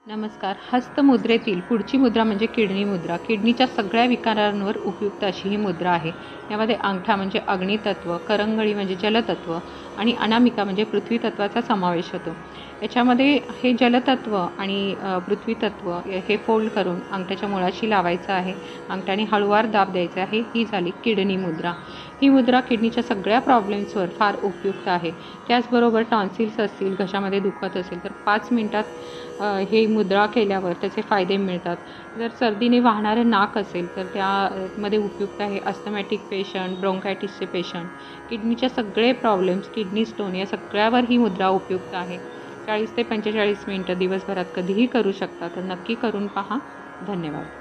नमस्कार. हस्तमुद्रेतील पुढची मुद्रा म्हणजे किडनी मुद्रा. किडनीच्या सगळ्या विकारांवर उपयुक्त अशी ही मुद्रा आहे. यामध्ये अंगठा म्हणजे अग्नितत्व, करंगळी म्हणजे जलतत्व आणि अनामिका म्हणजे पृथ्वी तत्वाचा समावेश होतो. याच्यामध्ये हे जलतत्व आणि पृथ्वी तत्व हे फोल्ड करून अंगठ्याच्या मुळाशी लावायचं आहे. अंगठ्याने हळूवार दाब द्यायचा आहे. ही झाली किडनी मुद्रा. ही मुद्रा किडनीच्या सगळ्या प्रॉब्लेम्सवर फार उपयुक्त आहे. त्याचबरोबर टॉन्सिल्स असतील, घशामध्ये दुखत असेल तर 5 मिनिटात हे मुद्रा केल्यावर त्याचे फायदे मिळतात. जर सर्दीने वाहणारं नाक असेल तर त्यामध्ये उपयुक्त आहे. अस्थमॅटिक पेशंट, ब्रोंकायटिसचे पेशंट, किडनीच्या सगळे प्रॉब्लेम्स, किडनी स्टोन या सगळ्यावर ही मुद्रा उपयुक्त आहे. 40 ते 45 मिनिटं दिवसभरात कधीही करू शकता. तर नक्की करून पहा. धन्यवाद.